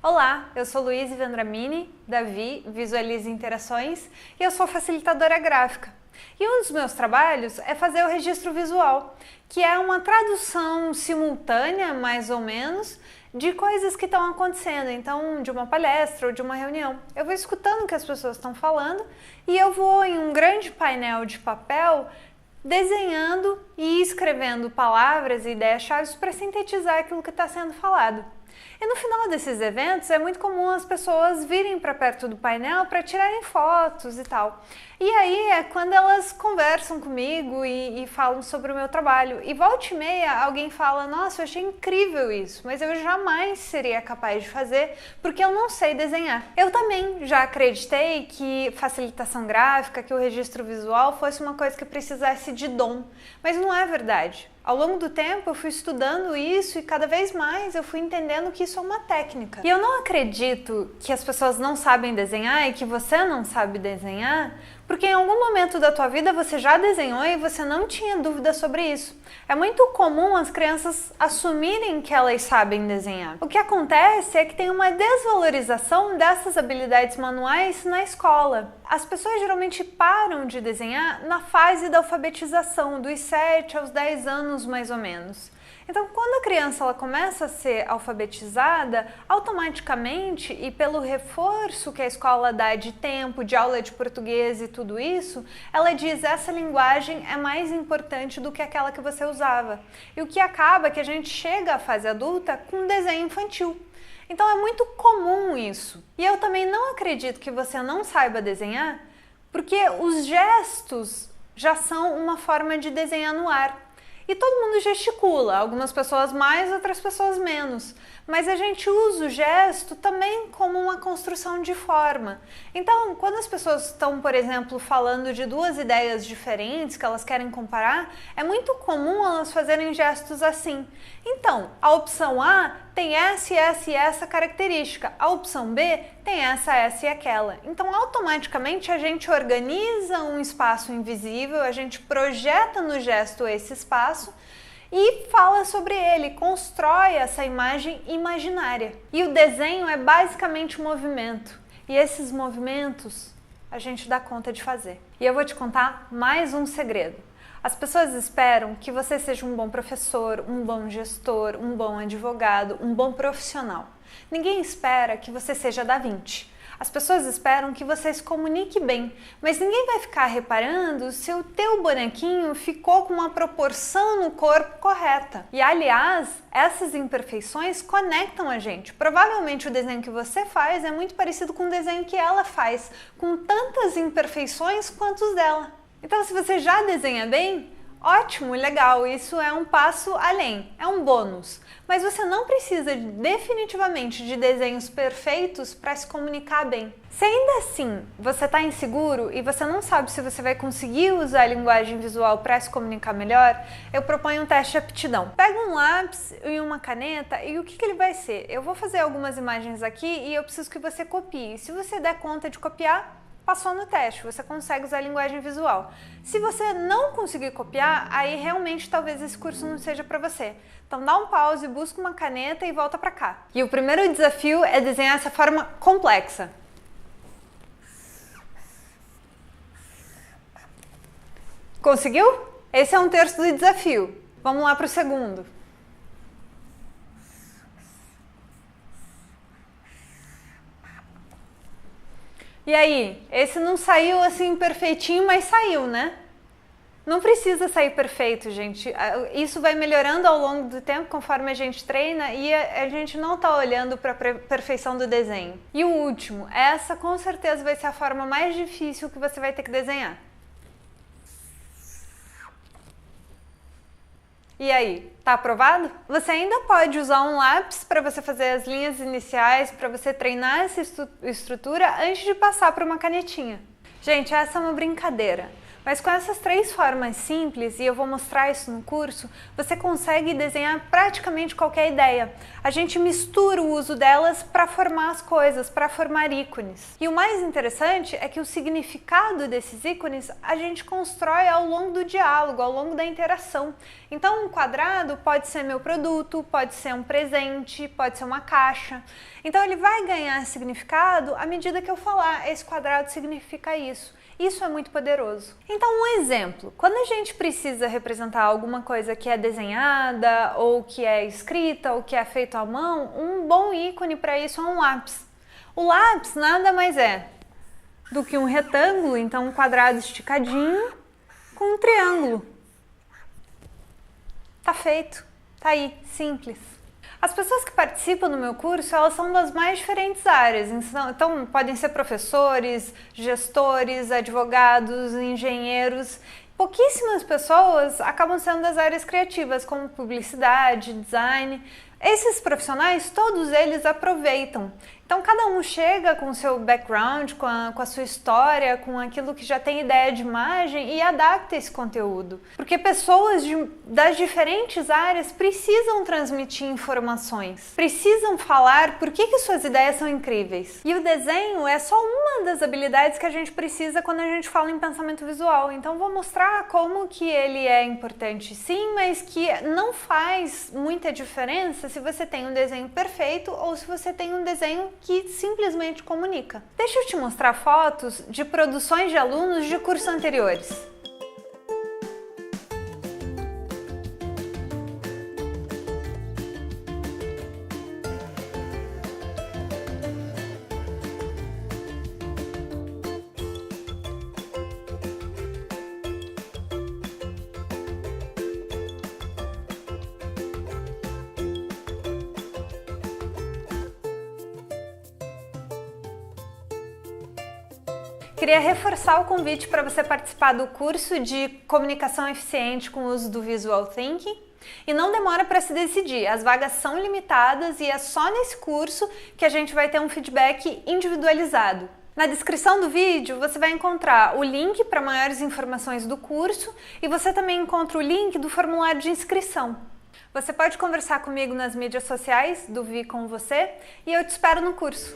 Olá, eu sou Luísa Vendramini, da Visualize Interações, e eu sou facilitadora gráfica. E um dos meus trabalhos é fazer o registro visual, que é uma tradução simultânea, mais ou menos, de coisas que estão acontecendo, então de uma palestra ou de uma reunião. Eu vou escutando o que as pessoas estão falando e eu vou em um grande painel de papel desenhando e escrevendo palavras e ideias-chave para sintetizar aquilo que está sendo falado. E no final desses eventos é muito comum as pessoas virem para perto do painel para tirarem fotos e tal. E aí é quando elas conversam comigo e falam sobre o meu trabalho. E volta e meia alguém fala, nossa, eu achei incrível isso, mas eu jamais seria capaz de fazer porque eu não sei desenhar. Eu também já acreditei que facilitação gráfica, que o registro visual fosse uma coisa que precisasse de dom, mas não é verdade. Ao longo do tempo eu fui estudando isso e cada vez mais eu fui entendendo que isso é uma técnica. E eu não acredito que as pessoas não sabem desenhar e que você não sabe desenhar, porque em algum momento da tua vida você já desenhou e você não tinha dúvida sobre isso. É muito comum as crianças assumirem que elas sabem desenhar. O que acontece é que tem uma desvalorização dessas habilidades manuais na escola. As pessoas geralmente param de desenhar na fase da alfabetização, dos 7 aos 10 anos mais ou menos. Então, quando a criança ela começa a ser alfabetizada, automaticamente e pelo reforço que a escola dá de tempo, de aula de português e tudo isso, ela diz essa linguagem é mais importante do que aquela que você usava. E o que acaba é que a gente chega à fase adulta com desenho infantil. Então é muito comum isso. E eu também não acredito que você não saiba desenhar, porque os gestos já são uma forma de desenhar no ar. E todo mundo gesticula, algumas pessoas mais, outras pessoas menos. Mas a gente usa o gesto também como uma construção de forma. Então, quando as pessoas estão, por exemplo, falando de duas ideias diferentes que elas querem comparar, é muito comum elas fazerem gestos assim. Então, a opção A tem essa e essa característica, a opção B tem essa e aquela. Então, automaticamente a gente organiza um espaço invisível, a gente projeta no gesto esse espaço e fala sobre ele, constrói essa imagem imaginária. E o desenho é basicamente um movimento. E esses movimentos a gente dá conta de fazer. E eu vou te contar mais um segredo. As pessoas esperam que você seja um bom professor, um bom gestor, um bom advogado, um bom profissional. Ninguém espera que você seja Da Vinci. As pessoas esperam que você se comunique bem, mas ninguém vai ficar reparando se o teu bonequinho ficou com uma proporção no corpo correta. E aliás, essas imperfeições conectam a gente. Provavelmente o desenho que você faz é muito parecido com o desenho que ela faz, com tantas imperfeições quanto os dela. Então, se você já desenha bem, ótimo, legal, isso é um passo além, é um bônus. Mas você não precisa definitivamente de desenhos perfeitos para se comunicar bem. Se ainda assim você está inseguro e você não sabe se você vai conseguir usar a linguagem visual para se comunicar melhor, eu proponho um teste de aptidão. Pega um lápis e uma caneta e o que ele vai ser? Eu vou fazer algumas imagens aqui e eu preciso que você copie. Se você der conta de copiar, passou no teste, você consegue usar a linguagem visual. Se você não conseguir copiar, aí realmente talvez esse curso não seja para você. Então dá um pause, busca uma caneta e volta para cá. E o primeiro desafio é desenhar essa forma complexa. Conseguiu? Esse é um terço do desafio. Vamos lá para o segundo. E aí, esse não saiu assim perfeitinho, mas saiu, né? Não precisa sair perfeito, gente. Isso vai melhorando ao longo do tempo, conforme a gente treina, e a gente não está olhando para a perfeição do desenho. E o último, essa com certeza vai ser a forma mais difícil que você vai ter que desenhar. E aí, tá aprovado? Você ainda pode usar um lápis para você fazer as linhas iniciais, para você treinar essa estrutura antes de passar para uma canetinha. Gente, essa é uma brincadeira, Mas com essas 3 formas simples, e eu vou mostrar isso no curso, você consegue desenhar praticamente qualquer ideia. A gente mistura o uso delas para formar as coisas, para formar ícones. E o mais interessante é que o significado desses ícones a gente constrói ao longo do diálogo, ao longo da interação. Então um quadrado pode ser meu produto, pode ser um presente, pode ser uma caixa. Então ele vai ganhar significado à medida que eu falar, esse quadrado significa isso. Isso é muito poderoso. Então, um exemplo. Quando a gente precisa representar alguma coisa que é desenhada, ou que é escrita, ou que é feito à mão, um bom ícone para isso é um lápis. O lápis nada mais é do que um retângulo, então um quadrado esticadinho, com um triângulo. Tá feito. Tá aí, simples. As pessoas que participam do meu curso, elas são das mais diferentes áreas, então podem ser professores, gestores, advogados, engenheiros. Pouquíssimas pessoas acabam sendo das áreas criativas, como publicidade, design. Esses profissionais, todos eles aproveitam. Então cada um chega com o seu background, com a sua história, com aquilo que já tem ideia de imagem e adapta esse conteúdo. Porque pessoas das diferentes áreas precisam transmitir informações, precisam falar por que suas ideias são incríveis. E o desenho é só uma das habilidades que a gente precisa quando a gente fala em pensamento visual. Então vou mostrar como que ele é importante sim, mas que não faz muita diferença se você tem um desenho perfeito ou se você tem um desenho que simplesmente comunica. Deixa eu te mostrar fotos de produções de alunos de cursos anteriores. Queria reforçar o convite para você participar do curso de Comunicação Eficiente com o uso do Visual Thinking. E não demora para se decidir, as vagas são limitadas e é só nesse curso que a gente vai ter um feedback individualizado. Na descrição do vídeo você vai encontrar o link para maiores informações do curso e você também encontra o link do formulário de inscrição. Você pode conversar comigo nas mídias sociais do Vi com você e eu te espero no curso.